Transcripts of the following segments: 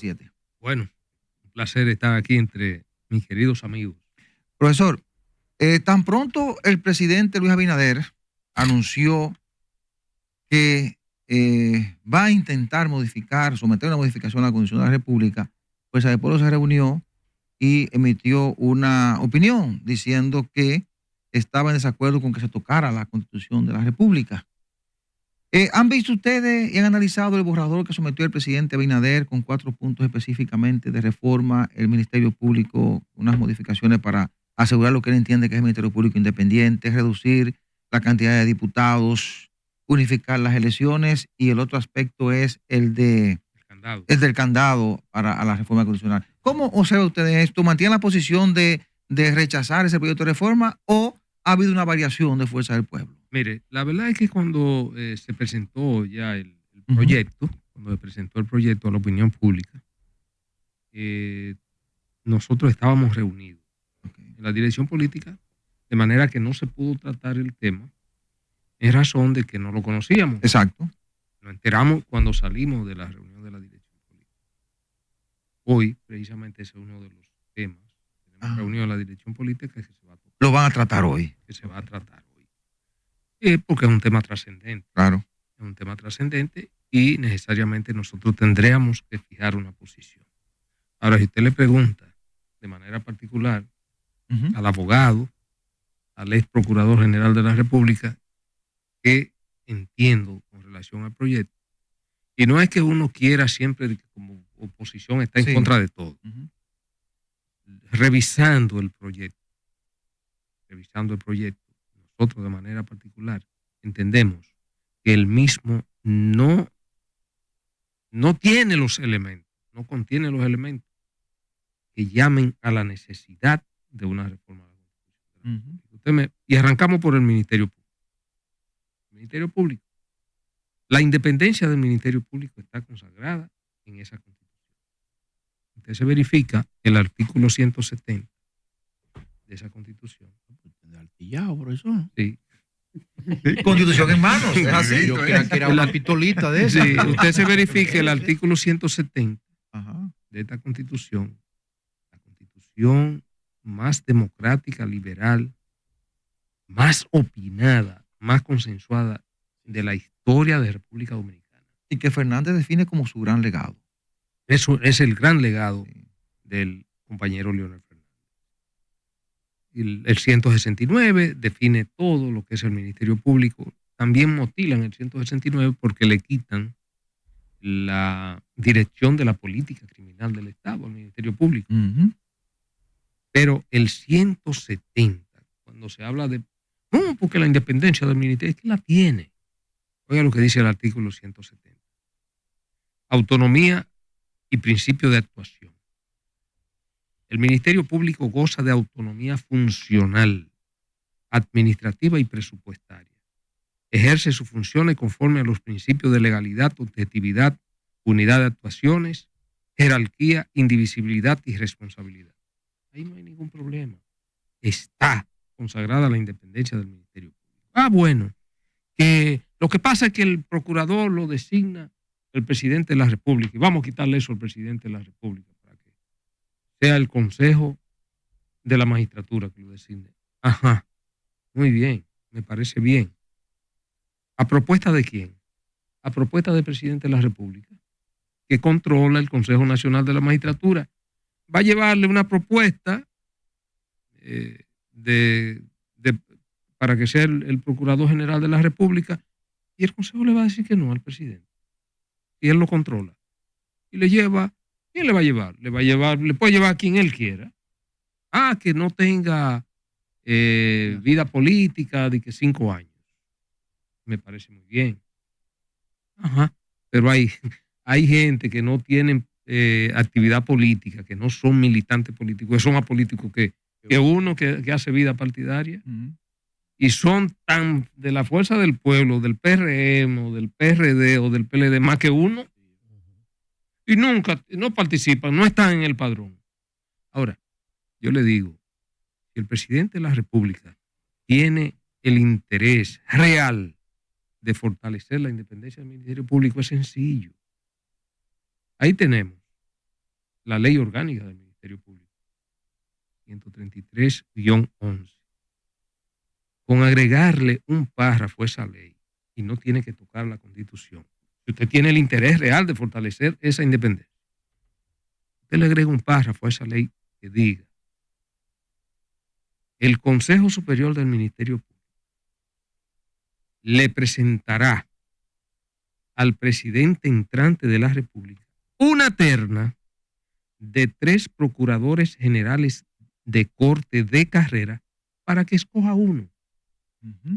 7. Bueno, un placer estar aquí entre mis queridos amigos. Profesor, tan pronto el presidente Luis Abinader anunció que va a intentar someter una modificación a la Constitución de la República, pues el pueblo se reunió y emitió una opinión diciendo que estaba en desacuerdo con que se tocara la Constitución de la República. ¿Han visto ustedes y han analizado el borrador que sometió el presidente Abinader con 4 puntos específicamente de reforma, el Ministerio Público, unas modificaciones para asegurar lo que él entiende que es el Ministerio Público independiente, reducir la cantidad de diputados, unificar las elecciones, y el otro aspecto es el del candado a la reforma constitucional? ¿Cómo observa ustedes esto? ¿Mantienen la posición de rechazar ese proyecto de reforma o ha habido una variación de fuerza del pueblo? Mire, la verdad es que cuando se presentó ya el proyecto, cuando se presentó el proyecto a la opinión pública, nosotros estábamos reunidos en la dirección política, de manera que no se pudo tratar el tema en razón de que no lo conocíamos. Exacto. Nos enteramos cuando salimos de la reunión de la dirección política. Hoy, precisamente, ese es uno de los temas. Tenemos reunión en la dirección política que se va a tocar. ¿Lo van a tratar hoy? Que se va a tratar hoy. Porque es un tema trascendente. Claro. Es un tema trascendente y necesariamente nosotros tendríamos que fijar una posición. Ahora, si usted le pregunta de manera particular al abogado, al ex procurador general de la República, qué entiendo con relación al proyecto, y no es que uno quiera siempre, como oposición, está en contra de todo. Revisando el proyecto, nosotros de manera particular entendemos que el mismo no tiene los elementos, no contiene los elementos que llamen a la necesidad de una reforma de la Constitución. Y arrancamos por el Ministerio Público. El Ministerio Público. La independencia del Ministerio Público está consagrada en esa Constitución. Usted se verifica el artículo 170 de esa Constitución. Artillado, profesor. Sí. Constitución en manos, es así. Yo creía que era una pistolita de esa. Sí, usted se verifique el artículo 170 de esta Constitución, la Constitución más democrática, liberal, más opinada, más consensuada de la historia de República Dominicana. Y que Fernández define como su gran legado. Eso es el gran legado del compañero Leonel Fernández. El 169 define todo lo que es el Ministerio Público. También motilan el 169 porque le quitan la dirección de la política criminal del Estado al Ministerio Público. Pero el 170, cuando se habla de, no, porque la independencia del Ministerio, es que la tiene. Oiga lo que dice el artículo 170. Autonomía y principio de actuación. El Ministerio Público goza de autonomía funcional, administrativa y presupuestaria. Ejerce sus funciones conforme a los principios de legalidad, objetividad, unidad de actuaciones, jerarquía, indivisibilidad y responsabilidad. Ahí no hay ningún problema. Está consagrada la independencia del Ministerio Público. Bueno, lo que pasa es que el procurador lo designa el presidente de la República, y vamos a quitarle eso al presidente de la República para que sea el Consejo de la Magistratura que lo designe. Ajá, muy bien, me parece bien. ¿A propuesta de quién? A propuesta del presidente de la República, que controla el Consejo Nacional de la Magistratura. Va a llevarle una propuesta para que sea el Procurador General de la República, y el Consejo le va a decir que no al presidente. Y él lo controla. Y le lleva, ¿quién le va a llevar? Le puede llevar a quien él quiera. Que no tenga vida política de que 5 años. Me parece muy bien. Pero hay gente que no tienen actividad política, que no son militantes políticos, que son apolíticos que uno que hace vida partidaria, y son tan de la fuerza del pueblo, del PRM o del PRD o del PLD más que uno, y nunca, no participan, no están en el padrón. Ahora, yo le digo, si el presidente de la República tiene el interés real de fortalecer la independencia del Ministerio Público, es sencillo. Ahí tenemos la ley orgánica del Ministerio Público, 133-11, con agregarle un párrafo a esa ley, y no tiene que tocar la Constitución. Si usted tiene el interés real de fortalecer esa independencia, usted le agrega un párrafo a esa ley que diga: el Consejo Superior del Ministerio Público le presentará al presidente entrante de la República una terna de 3 procuradores generales de corte de carrera para que escoja uno.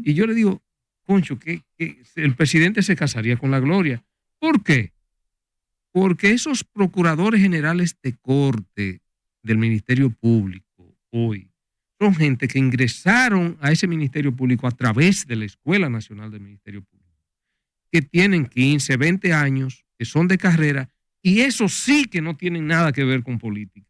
Y yo le digo, concho, que el presidente se casaría con la gloria. ¿Por qué? Porque esos procuradores generales de corte del Ministerio Público hoy son gente que ingresaron a ese Ministerio Público a través de la Escuela Nacional del Ministerio Público, que tienen 15, 20 años, que son de carrera, y eso sí que no tienen nada que ver con política,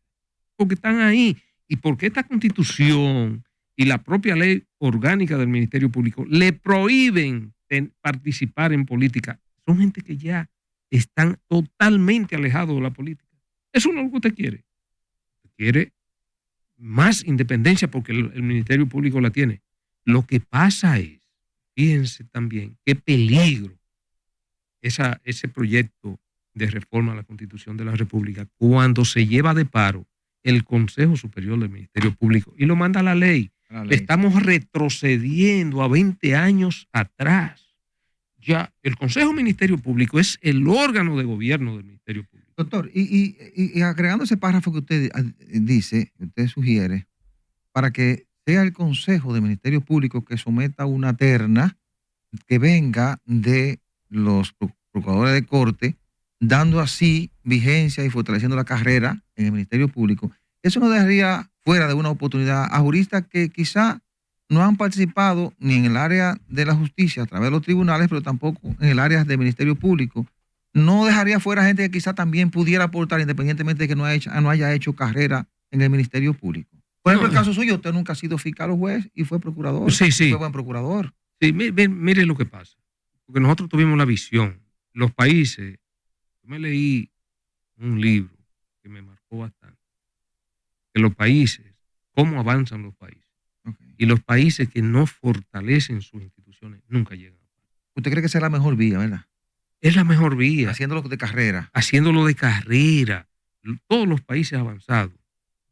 porque están ahí. Y porque esta Constitución y la propia ley orgánica del Ministerio Público le prohíben participar en política, son gente que ya están totalmente alejados de la política. Eso no es lo que usted quiere. Usted quiere más independencia porque el Ministerio Público la tiene. Lo que pasa es, fíjense también, qué peligro ese proyecto de reforma a la Constitución de la República cuando se lleva de paro el Consejo Superior del Ministerio Público y lo manda a la ley. Estamos retrocediendo a 20 años atrás. Ya el Consejo Ministerio Público es el órgano de gobierno del Ministerio Público. Doctor, y agregando ese párrafo que usted dice, que usted sugiere, para que sea el Consejo del Ministerio Público que someta una terna que venga de los procuradores de corte, dando así vigencia y fortaleciendo la carrera en el Ministerio Público, eso nos dejaría fuera de una oportunidad a juristas que quizá no han participado ni en el área de la justicia a través de los tribunales, pero tampoco en el área del Ministerio Público. No dejaría fuera gente que quizá también pudiera aportar, independientemente de que no haya hecho carrera en el Ministerio Público. Por ejemplo, el caso suyo, usted nunca ha sido fiscal o juez y fue procurador. Sí, sí. Fue buen procurador. Sí, mire lo que pasa. Porque nosotros tuvimos la visión. Los países, yo me leí un libro que me marcó bastante. Que los países, cómo avanzan los países. Okay. Y los países que no fortalecen sus instituciones nunca llegan. ¿Usted cree que esa es la mejor vía, verdad? Es la mejor vía. Haciéndolo de carrera. Haciéndolo de carrera. Todos los países avanzados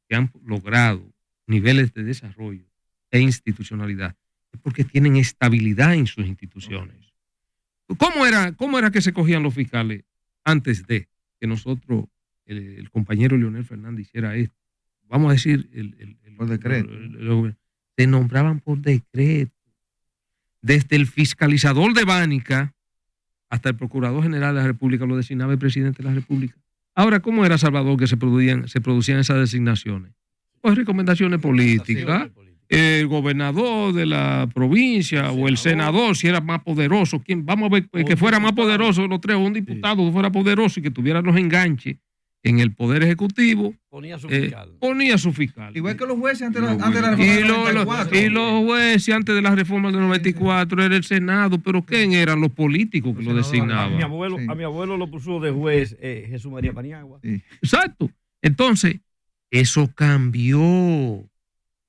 que han logrado niveles de desarrollo e institucionalidad es porque tienen estabilidad en sus instituciones. ¿Cómo era que se cogían los fiscales antes de que nosotros, el compañero Leonel Fernández hiciera esto? Vamos a decir, por decreto. Se nombraban por decreto. Desde el fiscalizador de Bánica hasta el Procurador General de la República lo designaba el presidente de la República. Ahora, ¿cómo era, Salvador, que se producían esas designaciones? Pues recomendaciones políticas. El gobernador de la provincia o el senador, si era más poderoso, vamos a ver que fuera más poderoso de los tres, o un diputado que fuera poderoso y que tuviera los enganches en el Poder Ejecutivo, ponía su fiscal. Igual que los jueces antes de la reforma del 94. Y los jueces antes de la reforma del 94 era el Senado, pero ¿quién eran los políticos que lo designaban? A mi abuelo lo puso de juez Jesús María Paniagua. Sí. Exacto. Entonces, eso cambió.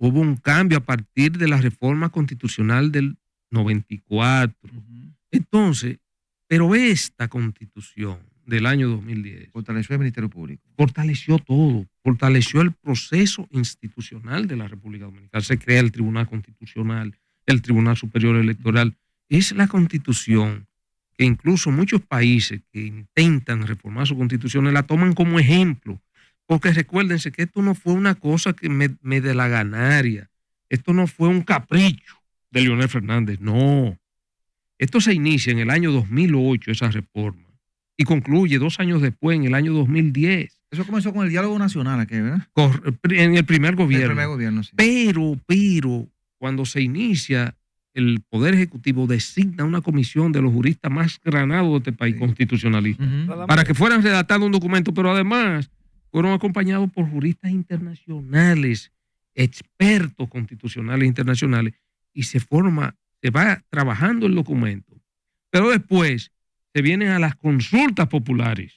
Hubo un cambio a partir de la reforma constitucional del 94. Entonces, pero esta constitución del año 2010 fortaleció el Ministerio Público. Fortaleció todo. Fortaleció el proceso institucional de la República Dominicana. Se crea el Tribunal Constitucional, el Tribunal Superior Electoral. Es la constitución que incluso muchos países que intentan reformar sus constituciones la toman como ejemplo. Porque recuérdense que esto no fue una cosa que me de la ganaria. Esto no fue un capricho de Leonel Fernández. No. Esto se inicia en el año 2008, esa reforma. Y concluye 2 años después, en el año 2010. Eso comenzó con el diálogo nacional aquí, ¿verdad? En el primer gobierno. El primer gobierno, sí. Pero, cuando se inicia, el Poder Ejecutivo designa una comisión de los juristas más granados de este país, sí, constitucionalistas, para que fueran redactando un documento, pero además fueron acompañados por juristas internacionales, expertos constitucionales internacionales, y se va trabajando el documento. Pero después se vienen a las consultas populares.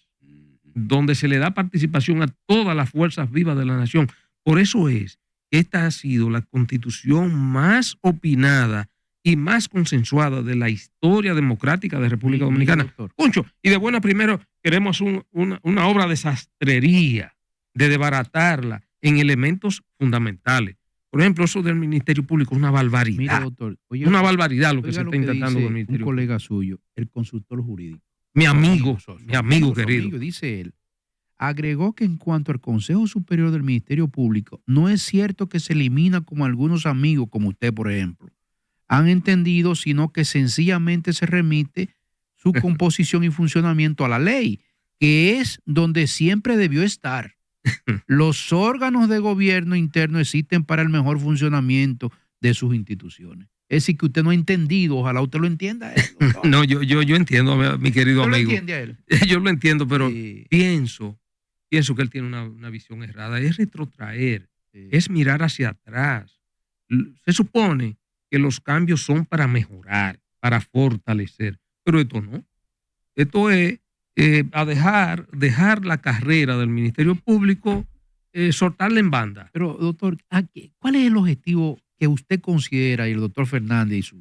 donde se le da participación a todas las fuerzas vivas de la nación. Por eso es que esta ha sido la constitución más opinada y más consensuada de la historia democrática de República Dominicana. Doctor. Concho, y de buena primero queremos una obra de sastrería, de desbaratarla en elementos fundamentales. Por ejemplo, eso del Ministerio Público es una barbaridad. Mire, doctor, oiga, Una barbaridad lo que oiga se lo está intentando dice con el Ministerio un colega suyo, el consultor jurídico. Mi amigo, Su mi amigo su querido. amigo, dice él, agregó que en cuanto al Consejo Superior del Ministerio Público, no es cierto que se elimina como algunos amigos, como usted, por ejemplo, han entendido, sino que sencillamente se remite su composición y funcionamiento a la ley, que es donde siempre debió estar. Los órganos de gobierno interno existen para el mejor funcionamiento de sus instituciones. Es decir, que usted no ha entendido, ojalá usted lo entienda. No, yo entiendo a mi querido ¿Usted lo amigo. entiende a él? Yo lo entiendo, pero Sí, pienso que él tiene una visión errada. Es retrotraer, sí. es mirar hacia atrás. Se supone que los cambios son para mejorar, para fortalecer, pero esto no. Esto es a dejar la carrera del Ministerio Público, soltarla en banda. Pero, doctor, ¿cuál es el objetivo que usted considera, y el doctor Fernández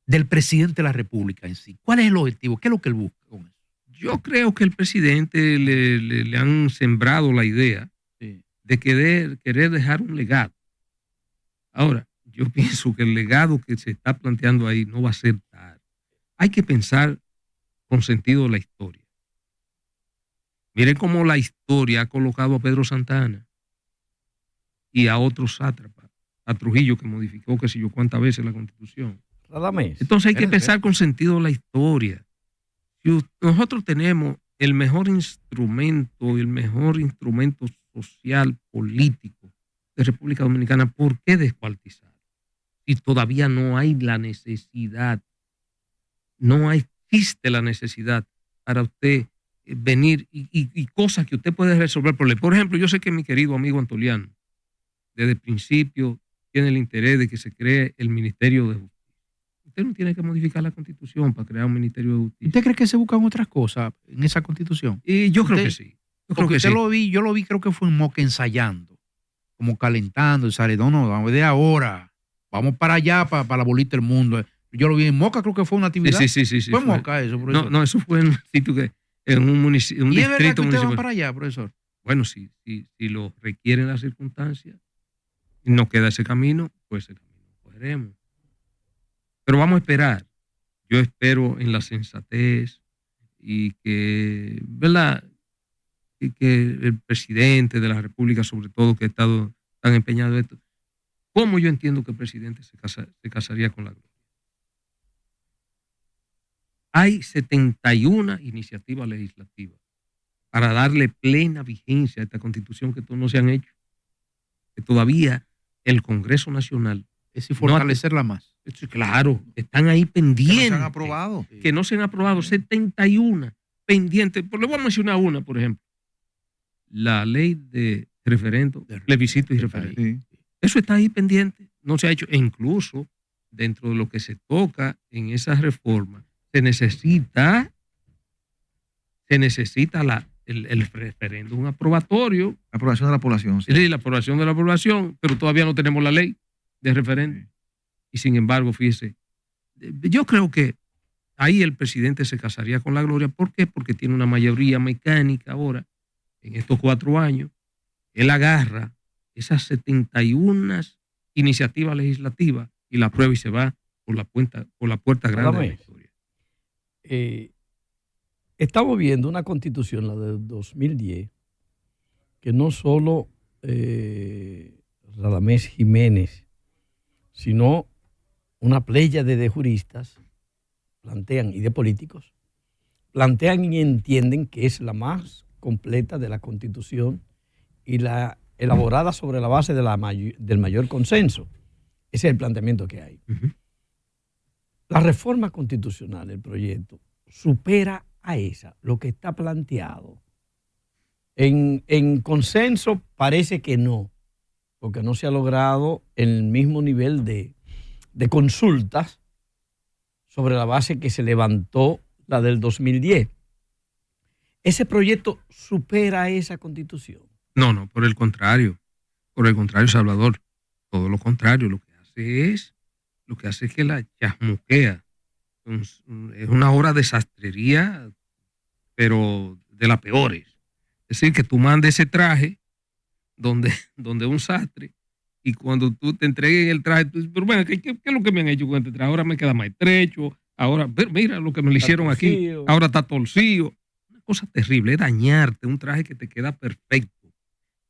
del presidente de la República en sí? ¿Cuál es el objetivo? ¿Qué es lo que él busca con eso? Yo creo que el presidente le han sembrado la idea Sí. de querer dejar un legado. Ahora, yo pienso que el legado que se está planteando ahí no va a ser tal. Hay que pensar con sentido la historia. Miren cómo la historia ha colocado a Pedro Santana y a otros sátrapas, a Trujillo, que modificó qué sé yo cuántas veces la Constitución. Radamés. Entonces hay que pensar con sentido la historia. Si nosotros tenemos el mejor instrumento social, político de República Dominicana, ¿por qué descuartizar? Si todavía no hay la necesidad, no existe la necesidad para usted venir y cosas que usted puede resolver por ley. Por ejemplo, yo sé que mi querido amigo Antoliano, desde el principio, tiene el interés de que se cree el Ministerio de Justicia. Usted no tiene que modificar la Constitución para crear un Ministerio de Justicia. ¿Usted cree que se buscan otras cosas en esa Constitución? Y yo creo Usted- que sí. Yo creo Porque que usted sí. yo lo vi, creo que fue en Moca ensayando, como calentando, y sale, no, vamos de ahora, vamos para allá, para la bolita del mundo. Yo lo vi en Moca, creo que fue una actividad. Sí. Fue en Moca eso, profesor. No, eso fue en un sitio en un municipio, un ¿Y es verdad que distrito ustedes van municipal. para allá, profesor? Bueno, si lo requieren las circunstancias y nos queda ese camino, pues ese camino lo cogeremos. Pero vamos a esperar. Yo espero en la sensatez y que, ¿verdad? Y que el presidente de la República, sobre todo, que ha estado tan empeñado en esto, ¿cómo yo entiendo que el presidente se casaría con la gloria? Hay 71 iniciativas legislativas para darle plena vigencia a esta constitución que no se han hecho. Que todavía el Congreso Nacional, Es decir, fortalecerla más. claro, están ahí pendientes. Que no se han aprobado. Que no se han aprobado, 71 pendientes. Pues le voy a mencionar una, por ejemplo. La ley de referendo, plebiscito y referendo. Sí. Eso está ahí pendiente, no se ha hecho. E incluso dentro de lo que se toca en esa reforma, se necesita el referéndum aprobatorio, La aprobación de la población. Sí. sí, la aprobación de la población, pero todavía no tenemos la ley de referéndum. Sí. Y sin embargo, fíjese, yo creo que ahí el presidente se casaría con la gloria. ¿Por qué? Porque tiene una mayoría mecánica ahora, en estos 4 años. Él agarra esas 71 iniciativas legislativas y la aprueba y se va por la puerta grande de la historia. Estamos viendo una constitución, la del 2010, que no solo Radamés Jiménez, sino una pléyade de juristas plantean, y de políticos, plantean y entienden que es la más completa de la Constitución y la elaborada sobre la base de del mayor consenso. Ese es el planteamiento que hay. Uh-huh. La reforma constitucional, el proyecto, supera a esa, lo que está planteado. En consenso parece que no, porque no se ha logrado el mismo nivel de consultas sobre la base que se levantó la del 2010. Ese proyecto supera esa constitución. No, por el contrario, Salvador, todo lo contrario, lo que hace es que la chasmuquea. Es una obra de sastrería, pero de las peores. Es decir, que tú mandes ese traje donde un sastre, y cuando tú te entreguen el traje, tú dices, pero bueno, ¿qué es lo que me han hecho con este traje? Ahora me queda más estrecho, ahora, mira lo que me lo hicieron aquí, ahora está torcido. Una cosa terrible, es dañarte un traje que te queda perfecto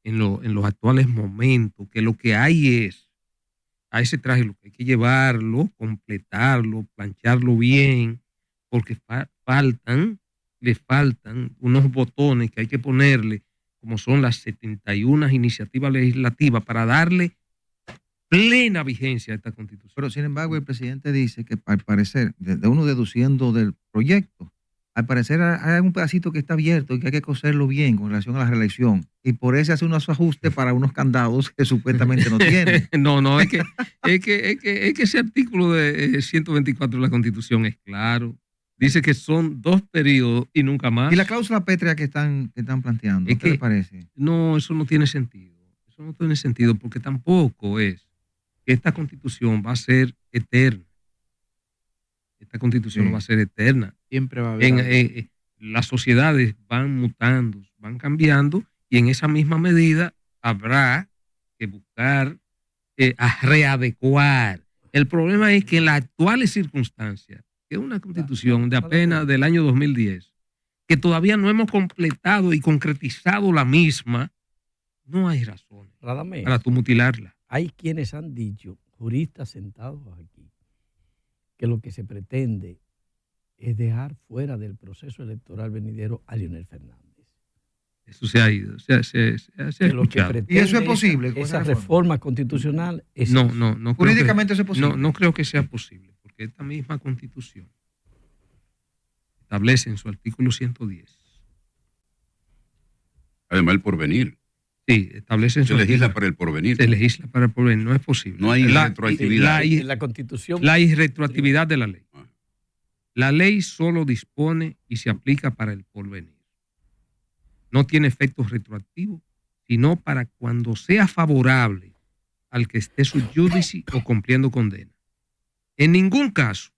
en los actuales momentos, que lo que hay es, a ese traje lo que hay que llevarlo, completarlo, plancharlo bien, porque le faltan unos botones que hay que ponerle, como son las 71 iniciativas legislativas, para darle plena vigencia a esta constitución. Pero sin embargo, el presidente dice que al parecer, de uno deduciendo del proyecto, al parecer hay un pedacito que está abierto y que hay que coserlo bien con relación a la reelección. Y por eso hace unos ajustes para unos candados que supuestamente no tiene. No, es que ese artículo de 124 de la Constitución es claro. Dice que son 2 periodos y nunca más. ¿Y la cláusula pétrea que están planteando? ¿Qué le parece? No, eso no tiene sentido. Eso no tiene sentido porque tampoco es que esta Constitución va a ser eterna. Esta Constitución no va a ser eterna. Siempre va a haber. Las sociedades van mutando, van cambiando, y en esa misma medida habrá que buscar a readecuar. El problema es que en las actuales circunstancias, que es una Constitución de apenas del año 2010, que todavía no hemos completado y concretizado la misma, no hay razones para tú mutilarla. Hay quienes han dicho, juristas sentados aquí, que lo que se pretende es dejar fuera del proceso electoral venidero a Leonel Fernández. Eso se ha ido, se ha escuchado. ¿Y eso es posible? Esa reforma constitucional es no. Jurídicamente eso es posible. No creo que sea posible, porque esta misma Constitución establece en su artículo 110. Además, el porvenir. Sí, establece en su Se legisla para el porvenir. Se legisla para el porvenir, no es posible. No hay retroactividad. La Constitución. La irretroactividad de la ley. La ley solo dispone y se aplica para el porvenir. No tiene efectos retroactivos, sino para cuando sea favorable al que esté sub judice o cumpliendo condena. En ningún caso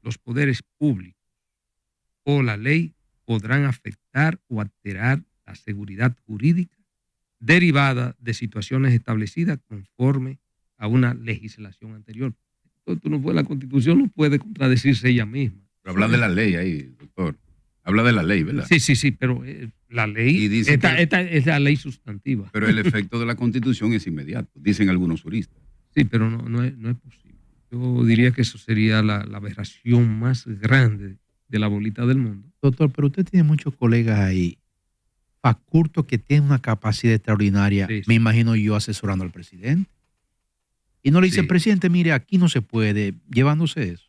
los poderes públicos o la ley podrán afectar o alterar la seguridad jurídica derivada de situaciones establecidas conforme a una legislación anterior. Entonces, la Constitución no puede contradecirse ella misma. Pero habla de la ley ahí, doctor. Habla de la ley, ¿verdad? Sí, pero la ley, esta es la ley sustantiva. Pero el efecto de la Constitución es inmediato, dicen algunos juristas. Sí, pero no es posible. Yo diría que eso sería la aberración más grande de la bolita del mundo. Doctor, pero usted tiene muchos colegas ahí, facurtos que tienen una capacidad extraordinaria, Sí. me imagino yo asesorando al presidente. Y no le dice, Sí. presidente, mire, aquí no se puede, llevándose eso.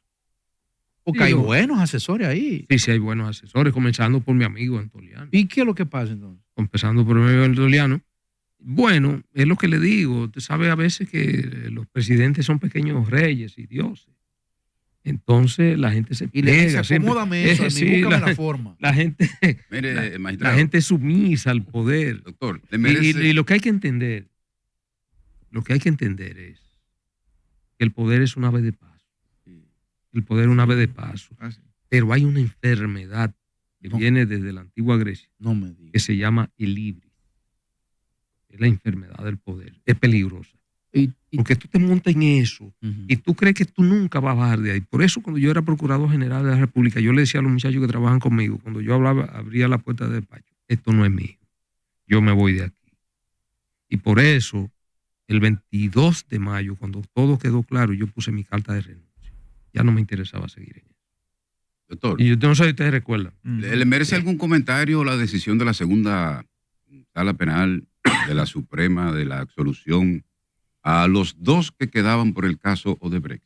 Porque Sí, hay buenos asesores ahí. Sí, hay buenos asesores, comenzando por mi amigo Antoliano. ¿Y qué es lo que pasa entonces? Empezando por mi amigo Antoliano. Bueno, es lo que le digo. Usted sabe a veces que los presidentes son pequeños reyes y dioses. Entonces la gente se Y le dice, siempre. acomódame eso, Sí, búscame la forma. La gente, Mire, magistrado, la gente es sumisa al poder. doctor, le merece... Y lo que hay que entender es que el poder es un ave de paso. El poder es un ave de paso. Pero hay una enfermedad que viene desde la antigua Grecia No me diga. que se llama el ibris. Es la enfermedad del poder. Es peligrosa. Porque tú te montas en eso y tú crees que tú nunca vas a bajar de ahí. Por eso cuando yo era procurador general de la República, yo le decía a los muchachos que trabajan conmigo, cuando yo hablaba, abría la puerta del despacho, esto no es mío. Yo me voy de aquí. Y por eso, el 22 de mayo, cuando todo quedó claro, yo puse mi carta de renuncia. Ya no me interesaba seguir en eso. Doctor, Y yo no sé si ustedes recuerdan. ¿le merece algún comentario la decisión de la segunda sala penal de la Suprema de la absolución a los 2 que quedaban por el caso Odebrecht?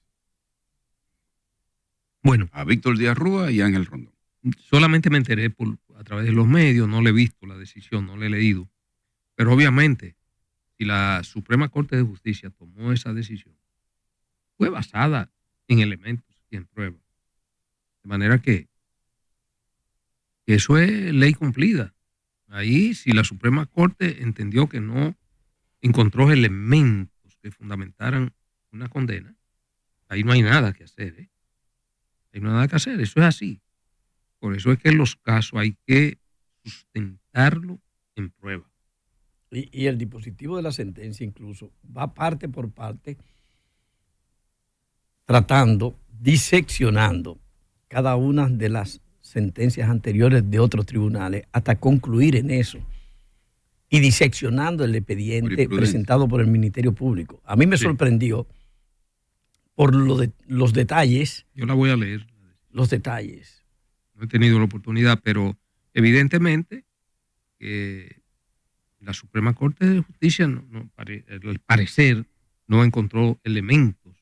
Bueno, A Víctor Díaz Rúa y Ángel Rondón. solamente me enteré a través de los medios, no le he visto la decisión, no la he leído. Pero obviamente, si la Suprema Corte de Justicia tomó esa decisión, fue basada en elementos y en pruebas. De manera que Eso es ley cumplida. Ahí, si la Suprema Corte entendió que no encontró elementos que fundamentaran una condena, ahí no hay nada que hacer, ¿eh? Ahí no hay nada que hacer, eso es así. Por eso es que en los casos hay que sustentarlo en prueba. Y el dispositivo de la sentencia incluso va parte por parte, tratando, diseccionando cada una de las sentencias anteriores de otros tribunales hasta concluir en eso y diseccionando el expediente presentado por el Ministerio Público. A mí me sorprendió por los detalles. Yo la voy a leer. Los detalles. No he tenido la oportunidad, pero evidentemente la Suprema Corte de Justicia, al parecer, no encontró elementos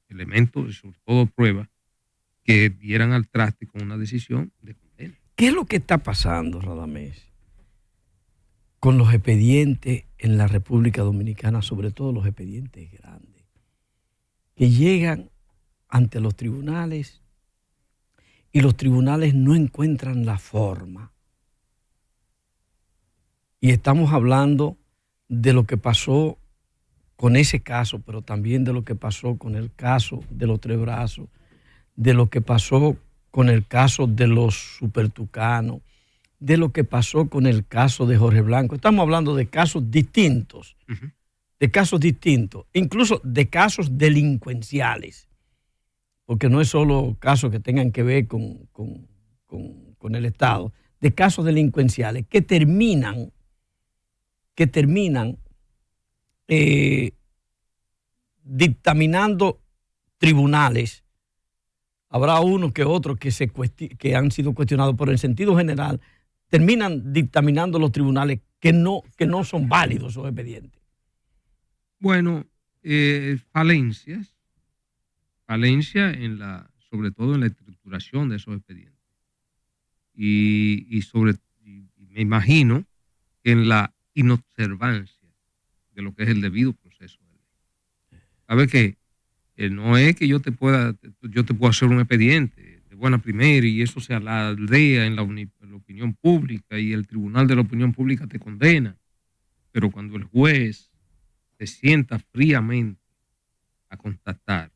y sobre todo pruebas que dieran al traste con una decisión de condena. ¿Qué es lo que está pasando, Radamés, con los expedientes en la República Dominicana, sobre todo los expedientes grandes, que llegan ante los tribunales y los tribunales no encuentran la forma? Y estamos hablando de lo que pasó con ese caso, pero también de lo que pasó con el caso de los Tres Brazos, de lo que pasó con el caso de los supertucanos, de lo que pasó con el caso de Jorge Blanco. Estamos hablando de casos distintos, incluso de casos delincuenciales, porque no es solo casos que tengan que ver con el Estado, de casos delincuenciales que terminan dictaminando tribunales. Habrá unos que otros que han sido cuestionados, pero en sentido general terminan dictaminando los tribunales que no son válidos esos expedientes. Bueno, falencias sobre todo en la estructuración de esos expedientes. Y me imagino que en la inobservancia de lo que es el debido proceso de ley. ¿Sabe qué? No es que yo te puedo hacer un expediente de buena primera y eso se alardea en la opinión pública y el tribunal de la opinión pública te condena. Pero cuando el juez se sienta fríamente a constatar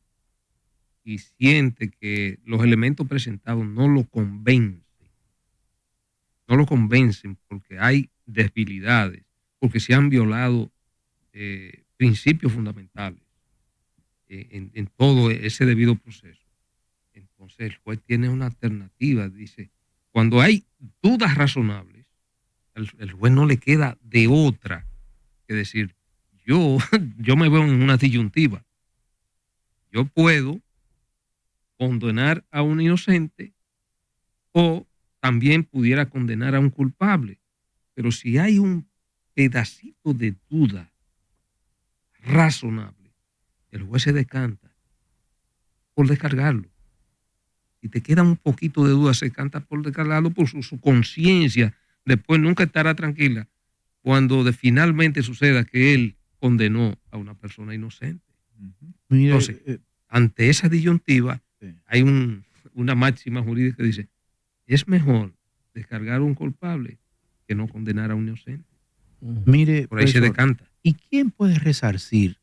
y siente que los elementos presentados no lo convencen porque hay debilidades, porque se han violado principios fundamentales en todo ese debido proceso. Entonces el juez tiene una alternativa, dice, cuando hay dudas razonables, el juez no le queda de otra que decir, yo me veo en una disyuntiva. Yo puedo condenar a un inocente o también pudiera condenar a un culpable. Pero si hay un pedacito de duda razonable, el juez se decanta por descargarlo. Si te queda un poquito de duda, se decanta por descargarlo por su conciencia. Después nunca estará tranquila cuando finalmente suceda que él condenó a una persona inocente. Entonces, ante esa disyuntiva, hay una máxima jurídica que dice, es mejor descargar a un culpable que no condenar a un inocente. Mire, por ahí se decanta. ¿Y quién puede resarcir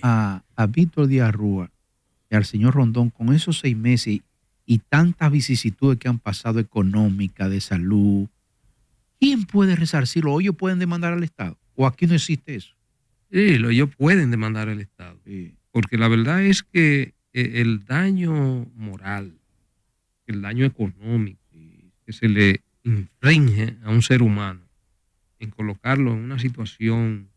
a Víctor Díaz Rúa y al señor Rondón con esos 6 meses y tantas vicisitudes que han pasado económicas, de salud? ¿Quién puede resarcirlo? ¿O ellos pueden demandar al Estado? ¿O aquí no existe eso? Sí, ellos pueden demandar al Estado. Sí. Porque la verdad es que el daño moral, el daño económico que se le infringe a un ser humano en colocarlo en una situación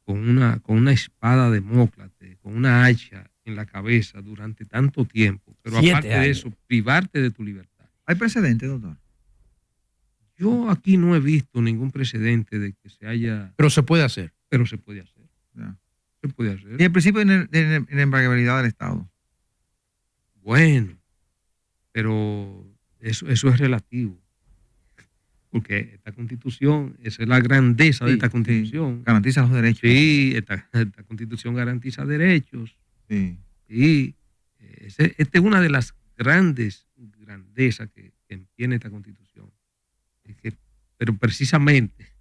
con una espada de Mócrates, con una hacha en la cabeza durante tanto tiempo, pero 7 aparte años. de eso, privarte de tu libertad. ¿Hay precedente, doctor? Yo aquí no he visto ningún precedente de que se haya... Pero se puede hacer. Pero se puede hacer. Ya. Se puede hacer. Y el principio de la embargabilidad del Estado. Bueno, pero eso es relativo. Porque esta Constitución, esa es la grandeza de esta Constitución. Sí, garantiza los derechos. Sí, esta Constitución garantiza derechos. Sí. Y esta es una de las grandes grandezas que que tiene esta Constitución es que, pero precisamente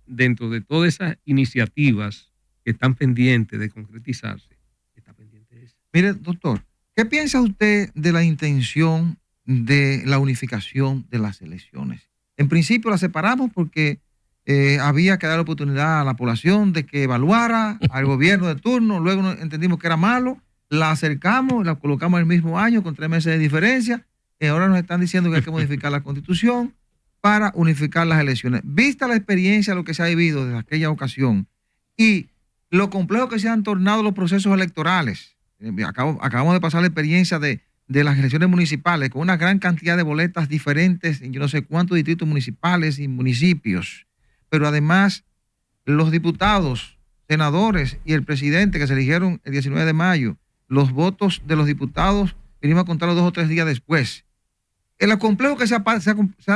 dentro de todas esas iniciativas que están pendientes de concretizarse, está pendiente esa. Mire, doctor, ¿qué piensa usted de la intención de la unificación de las elecciones? En principio la separamos porque había que dar la oportunidad a la población de que evaluara al gobierno de turno, luego entendimos que era malo, la acercamos, la colocamos el mismo año con 3 meses de diferencia, y ahora nos están diciendo que hay que modificar la Constitución para unificar las elecciones. Vista la experiencia, lo que se ha vivido desde aquella ocasión y lo complejo que se han tornado los procesos electorales, acabamos de pasar la experiencia de las elecciones municipales con una gran cantidad de boletas diferentes en yo no sé cuántos distritos municipales y municipios, pero además los diputados, senadores y el presidente que se eligieron el 19 de mayo, los votos de los diputados venimos a contarlos 2 o 3 días después. En lo complejo que se ha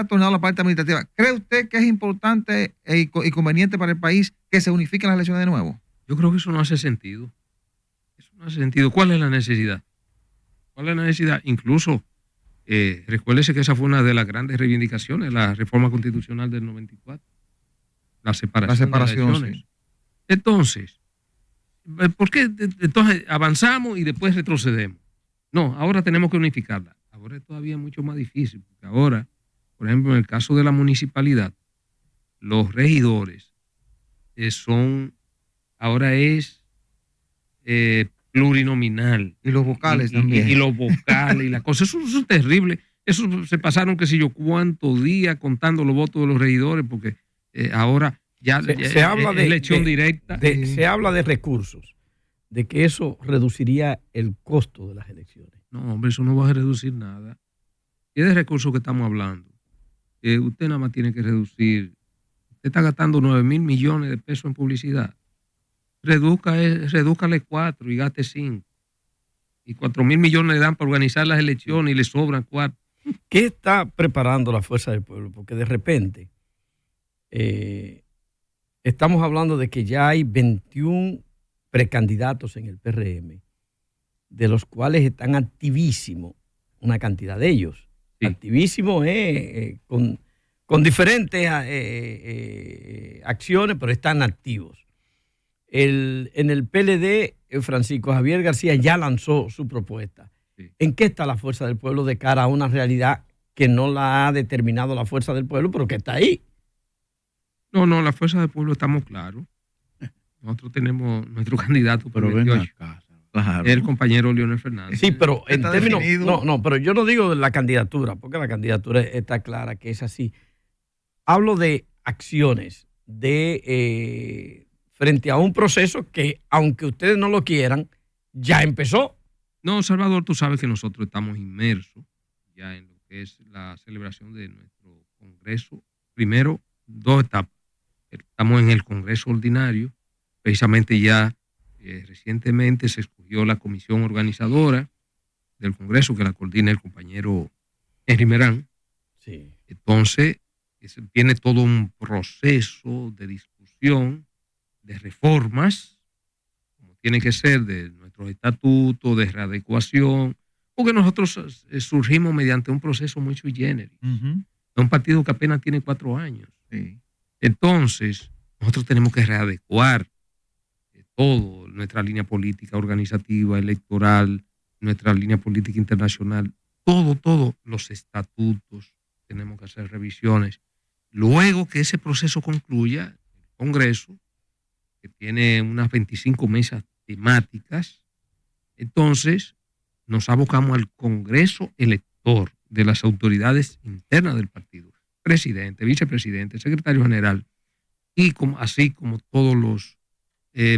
tornado la parte administrativa, ¿cree usted que es importante y conveniente para el país que se unifiquen las elecciones de nuevo? Yo creo que eso no hace sentido. Eso no hace sentido. ¿Cuál es la necesidad? ¿Cuál es la necesidad? Incluso, recuérdese que esa fue una de las grandes reivindicaciones, la reforma constitucional del 94. La separación de las elecciones. Sí. Entonces, ¿por qué entonces avanzamos y después retrocedemos? No, ahora tenemos que unificarla. Ahora es todavía mucho más difícil, porque ahora, por ejemplo, en el caso de la municipalidad, los regidores ahora es plurinominal. Y los vocales también. Y los vocales y la cosa. Eso es terrible. Eso se pasaron, qué sé yo, cuántos días contando los votos de los regidores, porque ahora ya se habla de elección directa. Se habla de recursos, de que eso reduciría el costo de las elecciones. No, hombre, eso no va a reducir nada. ¿Qué de recursos que estamos hablando? Usted nada más tiene que reducir. Usted está gastando 9,000 millones de pesos en publicidad. Redúcale 4 y gaste 5. Y 4,000 millones le dan para organizar las elecciones y le sobran 4. ¿Qué está preparando la Fuerza del Pueblo? Porque de repente estamos hablando de que ya hay 21 precandidatos en el PRM, de los cuales están activísimos una cantidad de ellos. Sí. Activísimos con diferentes acciones, pero están activos. En el PLD, Francisco Javier García ya lanzó su propuesta. Sí. ¿En qué está la Fuerza del Pueblo de cara a una realidad que no la ha determinado la Fuerza del Pueblo, pero que está ahí? No, la Fuerza del Pueblo estamos claros. Nosotros tenemos nuestro candidato, pero ven acá. Claro. El compañero Leonel Fernández. Sí, pero en términos... No, pero yo no digo de la candidatura, porque la candidatura está clara que es así. Hablo de acciones, frente a un proceso que, aunque ustedes no lo quieran, ya empezó. No, Salvador, tú sabes que nosotros estamos inmersos ya en lo que es la celebración de nuestro Congreso. Primero, 2 etapas. Estamos en el Congreso ordinario, precisamente ya recientemente se escogió la comisión organizadora del Congreso, que la coordina el compañero Henry Merán. Sí. Entonces, tiene todo un proceso de discusión, de reformas, como tiene que ser, de nuestros estatutos, de readecuación, porque nosotros surgimos mediante un proceso muy sui generis. Un partido que apenas tiene 4 años. Sí. Entonces, nosotros tenemos que readecuar todo, nuestra línea política, organizativa, electoral, nuestra línea política internacional, todo, los estatutos, tenemos que hacer revisiones. Luego que ese proceso concluya, el Congreso, que tiene unas 25 mesas temáticas, entonces nos abocamos al Congreso elector de las autoridades internas del partido, presidente, vicepresidente, secretario general, y así como todos los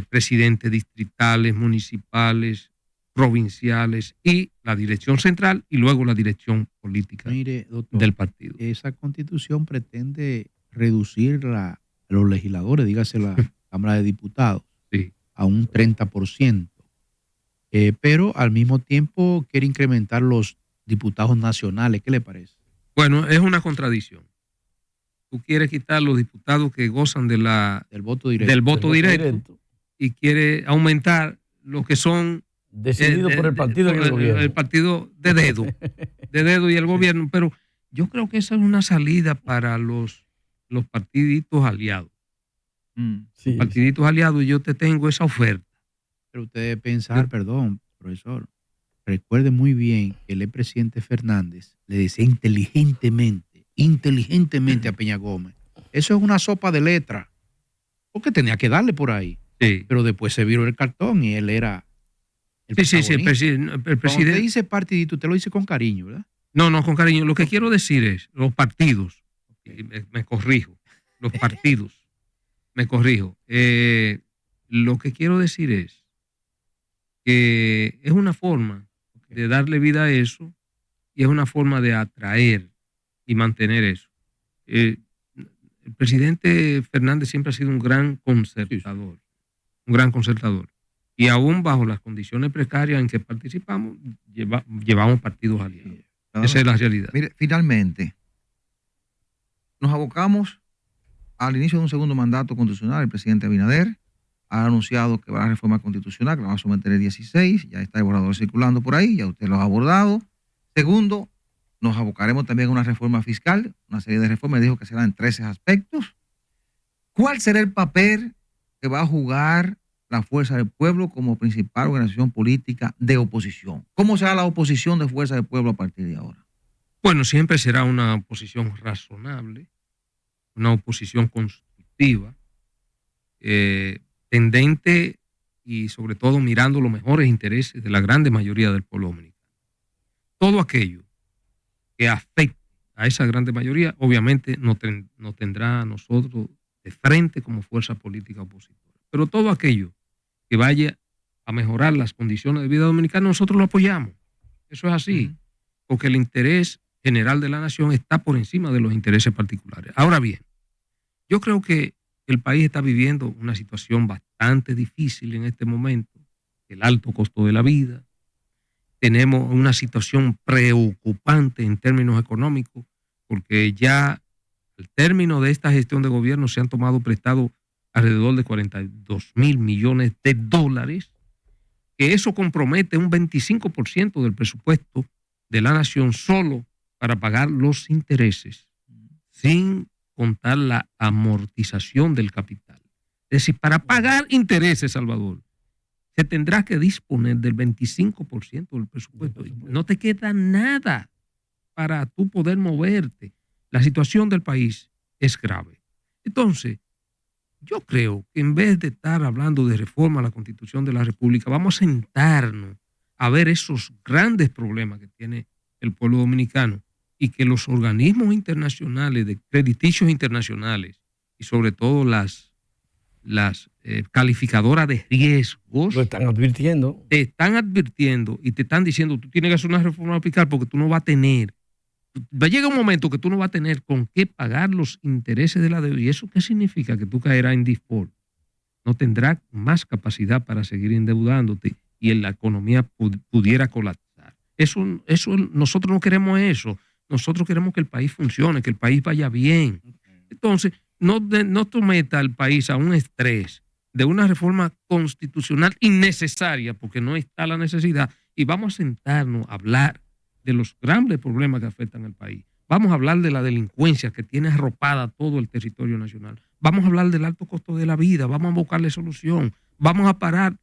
presidentes distritales, municipales, provinciales y la dirección central y luego la dirección política. Mire, doctor, del partido. Esa constitución pretende reducir los legisladores, dígase la Cámara de Diputados, sí, a un 30%, pero al mismo tiempo quiere incrementar los diputados nacionales. ¿Qué le parece? Bueno, es una contradicción. Tú quieres quitar los diputados que gozan del voto directo y quieres aumentar los que son decididos por el partido y el gobierno. El partido de dedo y el gobierno. Pero yo creo que esa es una salida para los partiditos aliados. Sí, Partiditos aliados, yo te tengo esa oferta. Pero usted debe pensar, perdón, profesor, recuerde muy bien que el expresidente Fernández le decía inteligentemente a Peña Gómez, eso es una sopa de letra, porque tenía que darle por ahí. Sí, Pero después se viró el cartón y él era el sí, el protagonista. Cuando presidente. usted dice partidito, usted lo dice con cariño, ¿verdad? No, con cariño. Lo que quiero decir es, los partidos, me corrijo, los partidos, me corrijo. Lo que quiero decir es que es una forma de darle vida a eso y es una forma de atraer y mantener eso. El presidente Fernández siempre ha sido un gran concertador, Y aún bajo las condiciones precarias en que participamos, llevamos partidos aliados. Esa es la realidad. Mire, finalmente, nos abocamos al inicio de un segundo mandato constitucional. El presidente Abinader ha anunciado que va a la reforma constitucional, que la va a someter el 16, ya está el borrador circulando por ahí, ya usted lo ha abordado. Segundo, nos abocaremos también a una reforma fiscal, una serie de reformas, dijo que serán en 13 aspectos. ¿Cuál será el papel que va a jugar la Fuerza del Pueblo como principal organización política de oposición? ¿Cómo será la oposición de Fuerza del Pueblo a partir de ahora? Bueno, siempre será una oposición razonable, una oposición constructiva, tendente y sobre todo mirando los mejores intereses de la grande mayoría del pueblo dominicano. Todo aquello que afecte a esa grande mayoría, obviamente no tendrá a nosotros de frente como fuerza política opositora. Pero todo aquello que vaya a mejorar las condiciones de vida dominicana, nosotros lo apoyamos. Eso es así, porque el interés general de la nación está por encima de los intereses particulares. Ahora bien, yo creo que el país está viviendo una situación bastante difícil en este momento, el alto costo de la vida. Tenemos una situación preocupante en términos económicos, porque ya al término de esta gestión de gobierno se han tomado prestados alrededor de 42 mil millones de dólares, que eso compromete un 25% del presupuesto de la nación solo para pagar los intereses, sin contar la amortización del capital. Es decir, para pagar intereses, Salvador, se tendrá que disponer del 25% del presupuesto. No te queda nada para tú poder moverte. La situación del país es grave. Entonces, yo creo que en vez de estar hablando de reforma a la Constitución de la República, vamos a sentarnos a ver esos grandes problemas que tiene el pueblo dominicano y que los organismos internacionales, de crediticios internacionales y sobre todo las calificadoras de riesgos lo están advirtiendo. Te están advirtiendo y te están diciendo, tú tienes que hacer una reforma fiscal porque tú no vas a tener, va a llegar un momento que tú no vas a tener con qué pagar los intereses de la deuda. ¿Y eso qué significa? Que tú caerás en default. No tendrás más capacidad para seguir endeudándote y la economía pudiera colapsar. Eso, nosotros no queremos eso. Nosotros queremos que el país funcione, que el país vaya bien. Entonces, no someta al país a un estrés de una reforma constitucional innecesaria, porque no está la necesidad, y vamos a sentarnos a hablar de los grandes problemas que afectan al país. Vamos a hablar de la delincuencia que tiene arropada todo el territorio nacional. Vamos a hablar del alto costo de la vida, vamos a buscarle solución. Vamos a parar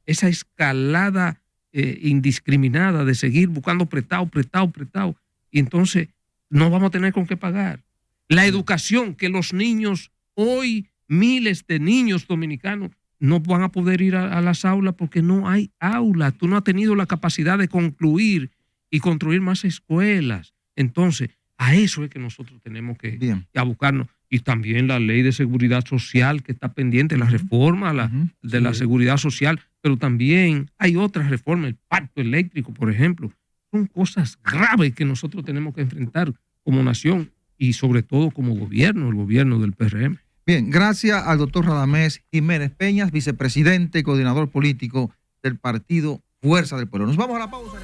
esa escalada indiscriminada de seguir buscando prestado. Y entonces no vamos a tener con qué pagar. La educación, que los niños, hoy miles de niños dominicanos no van a poder ir a las aulas porque no hay aulas. Tú no has tenido la capacidad de concluir y construir más escuelas. Entonces, a eso es que nosotros tenemos que abocarnos. Y también la ley de seguridad social que está pendiente, la reforma de la seguridad social, pero también hay otras reformas, el pacto eléctrico, por ejemplo. Son cosas graves que nosotros tenemos que enfrentar como nación y sobre todo como gobierno, el gobierno del PRM. Bien, gracias al doctor Radamés Jiménez Peñas, vicepresidente y coordinador político del partido Fuerza del Pueblo. Nos vamos a la pausa.